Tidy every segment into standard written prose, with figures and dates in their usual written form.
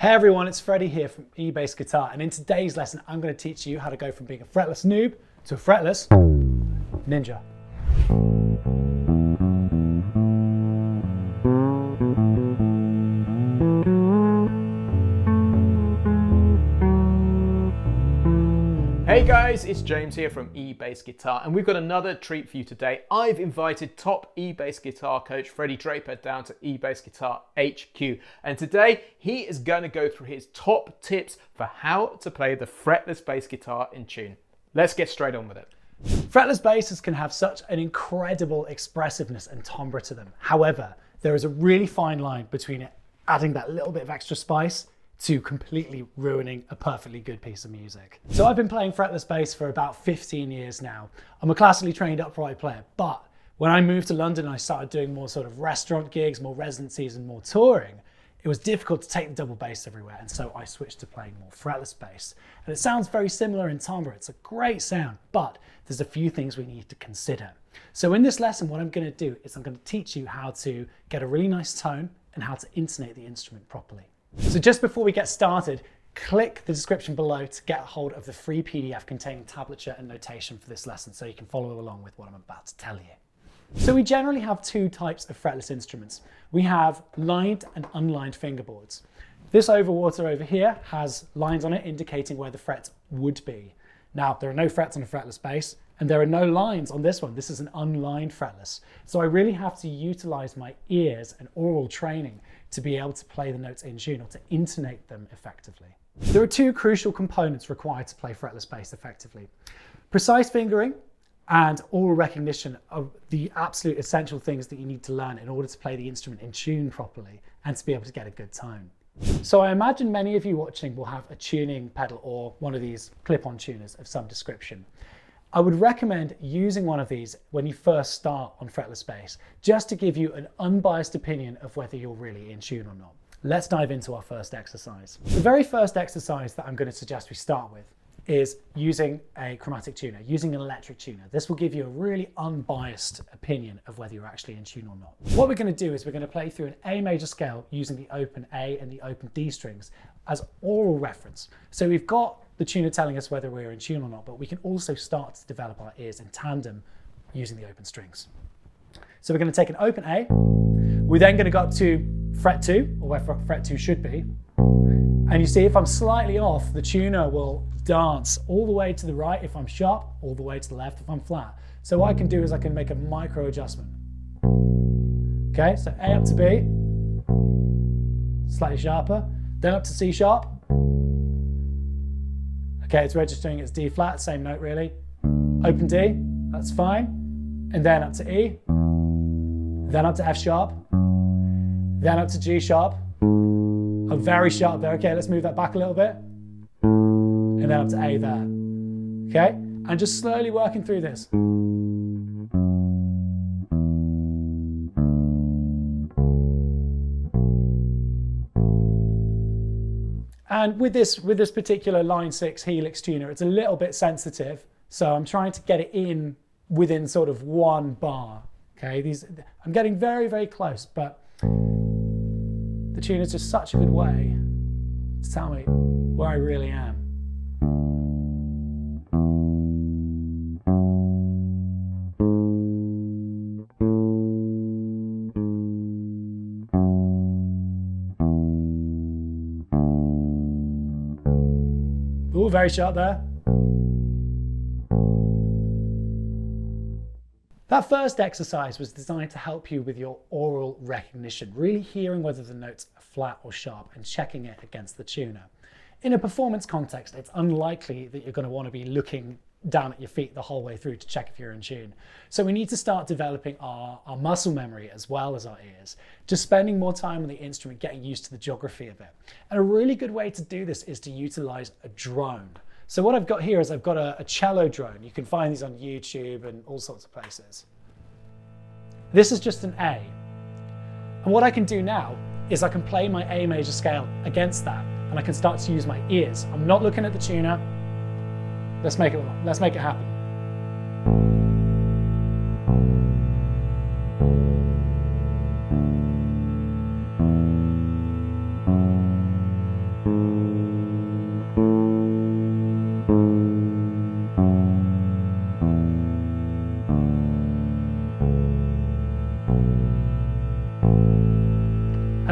Hey everyone, it's Freddie here from eBassGuitar, and in today's lesson I'm going to teach you how to go from being a fretless noob to a fretless ninja. Hey guys, it's James here from eBassGuitar, and we've got another treat for you today. I've invited top eBassGuitar coach Freddie Draper down to eBassGuitar HQ, and today he is going to go through his top tips for how to play the fretless bass guitar in tune. Let's get straight on with it. Fretless basses can have such an incredible expressiveness and timbre to them. However, there is a really fine line between it adding that little bit of extra spice to completely ruining a perfectly good piece of music. So I've been playing fretless bass for about 15 years now. I'm a classically trained upright player, but when I moved to London and I started doing more sort of restaurant gigs, more residencies and more touring, it was difficult to take the double bass everywhere, and so I switched to playing more fretless bass. And it sounds very similar in timbre. It's a great sound, but there's a few things we need to consider. So in this lesson, what I'm going to do is I'm going to teach you how to get a really nice tone and how to intonate the instrument properly. So just before we get started, click the description below to get a hold of the free PDF containing tablature and notation for this lesson so you can follow along with what I'm about to tell you. So we generally have two types of fretless instruments. We have lined and unlined fingerboards. This overwater over here has lines on it indicating where the frets would be. Now, there are no frets on a fretless bass, and there are no lines on this one. This is an unlined fretless. So I really have to utilize my ears and oral training to be able to play the notes in tune or to intonate them effectively. There are two crucial components required to play fretless bass effectively. Precise fingering and oral recognition are the absolute essential things that you need to learn in order to play the instrument in tune properly and to be able to get a good tone. So I imagine many of you watching will have a tuning pedal or one of these clip-on tuners of some description. I would recommend using one of these when you first start on fretless bass, just to give you an unbiased opinion of whether you're really in tune or not. Let's dive into our first exercise. The very first exercise that I'm going to suggest we start with is using a chromatic tuner, using an electric tuner. This will give you a really unbiased opinion of whether you're actually in tune or not. What we're going to do is we're going to play through an A major scale using the open A and the open D strings as oral reference. So we've got the tuner telling us whether we're in tune or not, but we can also start to develop our ears in tandem using the open strings. So we're going to take an open A. We're then going to go up to fret 2, or where fret 2 should be. And you see, if I'm slightly off, the tuner will dance all the way to the right if I'm sharp, all the way to the left if I'm flat. So what I can do is I can make a micro adjustment. Okay, so A up to B, slightly sharper, then up to C sharp. Okay, it's registering as D flat, same note really. Open D, that's fine. And then up to E, then up to F sharp, then up to G sharp. I'm very sharp there. Okay, let's move that back a little bit. And then up to A there. Okay, and just slowly working through this. And with this particular line 6 helix tuner, it's a little bit sensitive. So I'm trying to get it in within sort of one bar. Okay, I'm getting very, very close, but the tuner is just such a good way to tell me where I really am. Ooh, very sharp there. That first exercise was designed to help you with your oral recognition, really hearing whether the notes are flat or sharp and checking it against the tuner. In a performance context, it's unlikely that you're going to want to be looking down at your feet the whole way through to check if you're in tune. So we need to start developing our muscle memory as well as our ears, just spending more time on the instrument, getting used to the geography of it. And a really good way to do this is to utilize a drone. So what I've got here is I've got a cello drone. You can find these on YouTube and all sorts of places. This is just an A. And what I can do now is I can play my A major scale against that, and I can start to use my ears. I'm not looking at the tuner. Let's make it happen.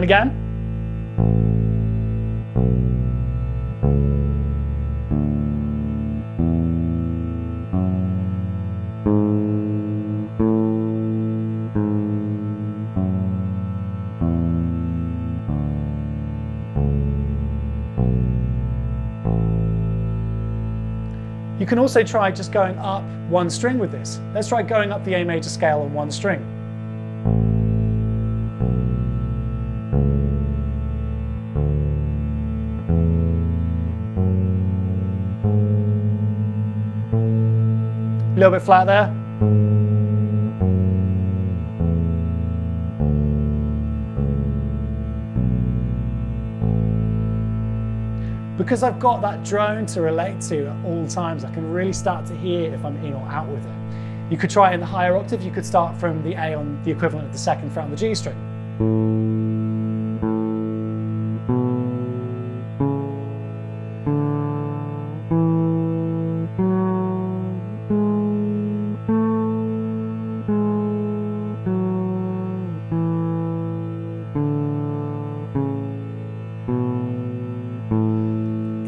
again. You can also try just going up one string with this. Let's try going up the A major scale on one string. A little bit flat there. Because I've got that drone to relate to at all times, I can really start to hear if I'm in or out with it. You could try it in the higher octave. You could start from the A on the equivalent of the second fret on the G string.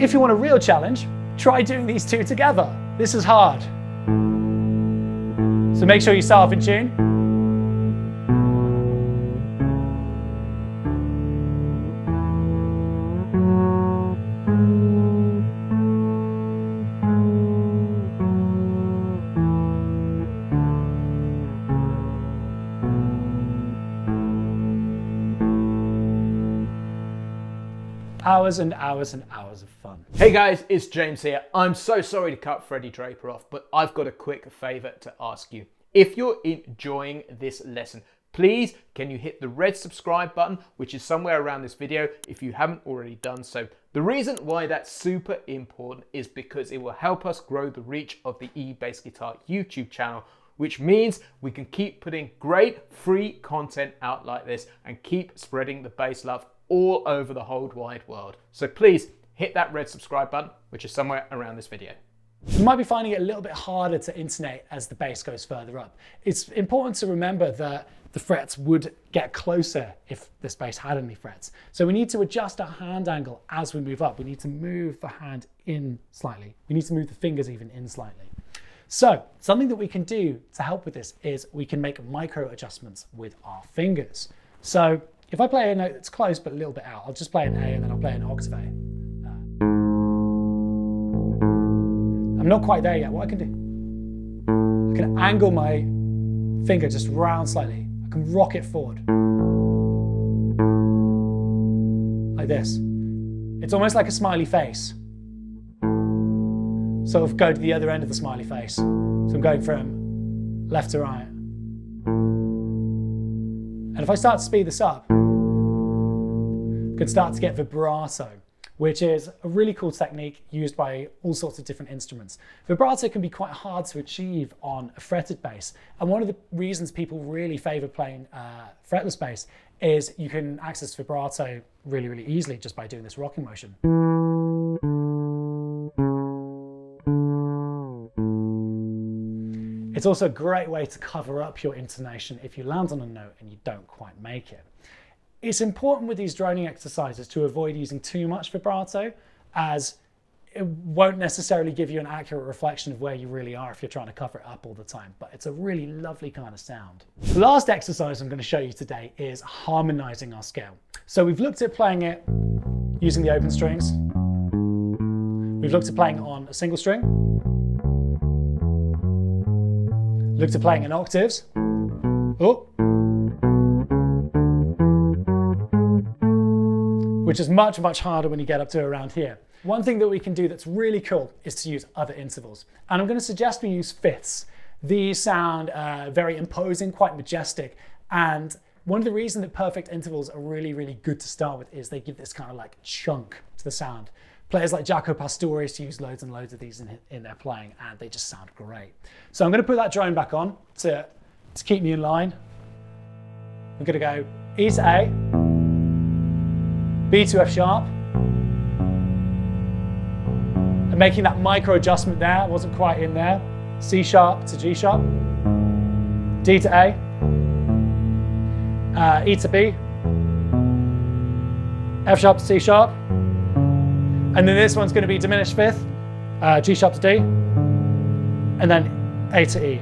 If you want a real challenge, try doing these two together. This is hard. So make sure you start off in tune. Hours and hours and hours of fun. Hey guys, it's James here. I'm so sorry to cut Freddie Draper off, but I've got a quick favor to ask you. If you're enjoying this lesson, please can you hit the red subscribe button, which is somewhere around this video if you haven't already done so. The reason why that's super important is because it will help us grow the reach of the eBassGuitar YouTube channel, which means we can keep putting great free content out like this and keep spreading the bass love all over the whole wide world. So please hit that red subscribe button, which is somewhere around this video. You might be finding it a little bit harder to intonate as the bass goes further up. It's important to remember that the frets would get closer if this bass had any frets. So we need to adjust our hand angle as we move up. We need to move the hand in slightly. We need to move the fingers even in slightly. So something that we can do to help with this is we can make micro adjustments with our fingers. So if I play a note that's close but a little bit out, I'll just play an A and then I'll play an octave A. I'm not quite there yet. What I can do, I can angle my finger just round slightly. I can rock it forward. Like this. It's almost like a smiley face. Sort of go to the other end of the smiley face. So I'm going from left to right. And if I start to speed this up, I could start to get vibrato, which is a really cool technique used by all sorts of different instruments. Vibrato can be quite hard to achieve on a fretted bass. And one of the reasons people really favor playing fretless bass is you can access vibrato really, really easily just by doing this rocking motion. It's also a great way to cover up your intonation if you land on a note and you don't quite make it. It's important with these droning exercises to avoid using too much vibrato, as it won't necessarily give you an accurate reflection of where you really are if you're trying to cover it up all the time, but it's a really lovely kind of sound. The last exercise I'm going to show you today is harmonizing our scale. So we've looked at playing it using the open strings. We've looked at playing it on a single string. Looked at playing in octaves. Oh. Which is much, much harder when you get up to around here. One thing that we can do that's really cool is to use other intervals. And I'm going to suggest we use fifths. These sound very imposing, quite majestic. And one of the reasons that perfect intervals are really, really good to start with is they give this kind of like chunk to the sound. Players like Jaco Pastorius use loads and loads of these in their playing, and they just sound great. So I'm going to put that drone back on to keep me in line. We're going to go E to A, B to F sharp, and making that micro adjustment there, wasn't quite in there. C sharp to G sharp, D to A, E to B, F sharp to C sharp. And then this one's going to be diminished fifth, G sharp to D, and then A to E.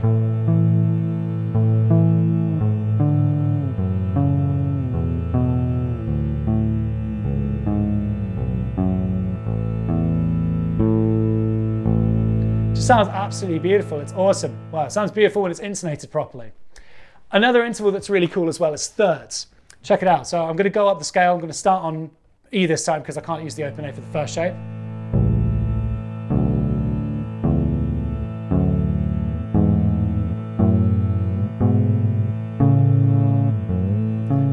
Just sounds absolutely beautiful. It's awesome. Wow, it sounds beautiful when it's intonated properly. Another interval that's really cool as well is thirds. Check it out. So I'm going to go up the scale. I'm going to start on E this time because I can't use the open A for the first shape.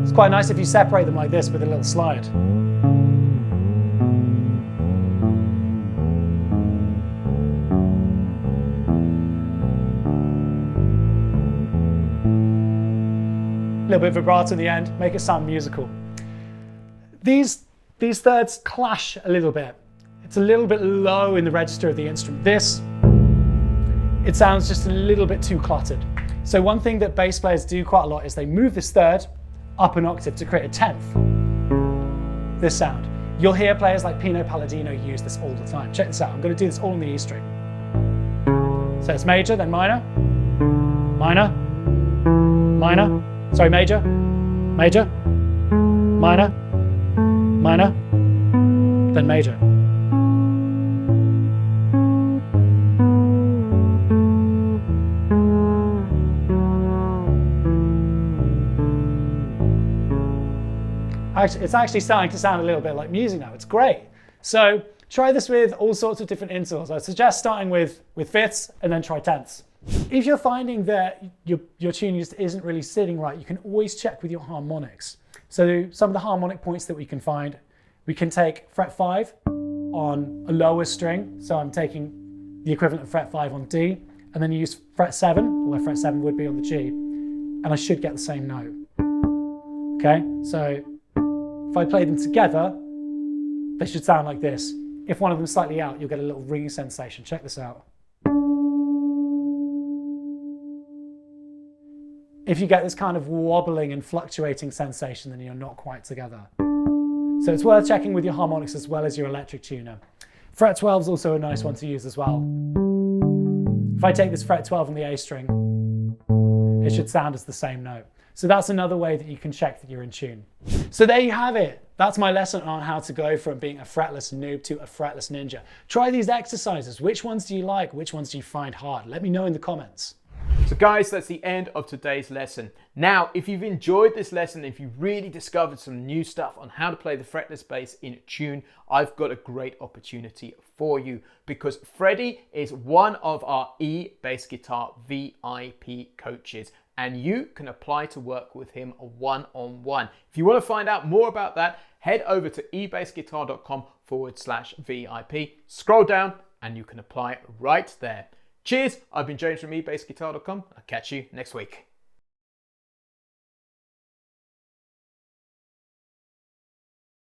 It's quite nice if you separate them like this with a little slide. A little bit of vibrato in the end, make it sound musical. These thirds clash a little bit. It's a little bit low in the register of the instrument. This, it sounds just a little bit too cluttered. So one thing that bass players do quite a lot is they move this third up an octave to create a 10th. This sound. You'll hear players like Pino Palladino use this all the time. Check this out, I'm going to do this all on the E string. So it's major, then minor, minor, minor, sorry, major, major, minor, minor, then major. It's actually starting to sound a little bit like music now. It's great. So try this with all sorts of different intervals. I suggest starting with fifths and then try tenths. If you're finding that your tune just isn't really sitting right, you can always check with your harmonics. So some of the harmonic points that we can find, we can take fret 5 on a lower string. So I'm taking the equivalent of fret 5 on D, and then you use fret 7, where fret 7 would be on the G, and I should get the same note. Okay, so if I play them together, they should sound like this. If one of them is slightly out, you'll get a little ringing sensation. Check this out. If you get this kind of wobbling and fluctuating sensation, then you're not quite together. So it's worth checking with your harmonics as well as your electric tuner. Fret 12 is also a nice one to use as well. If I take this fret 12 on the A string, it should sound as the same note. So that's another way that you can check that you're in tune. So there you have it. That's my lesson on how to go from being a fretless noob to a fretless ninja. Try these exercises. Which ones do you like? Which ones do you find hard? Let me know in the comments. So guys, that's the end of today's lesson. Now, if you've enjoyed this lesson, if you've really discovered some new stuff on how to play the fretless bass in tune, I've got a great opportunity for you, because Freddie is one of our eBassGuitar VIP coaches, and you can apply to work with him one-on-one. If you want to find out more about that, head over to eBassGuitar.com/VIP, scroll down, and you can apply right there. Cheers, I've been James from eBassGuitar.com. I'll catch you next week.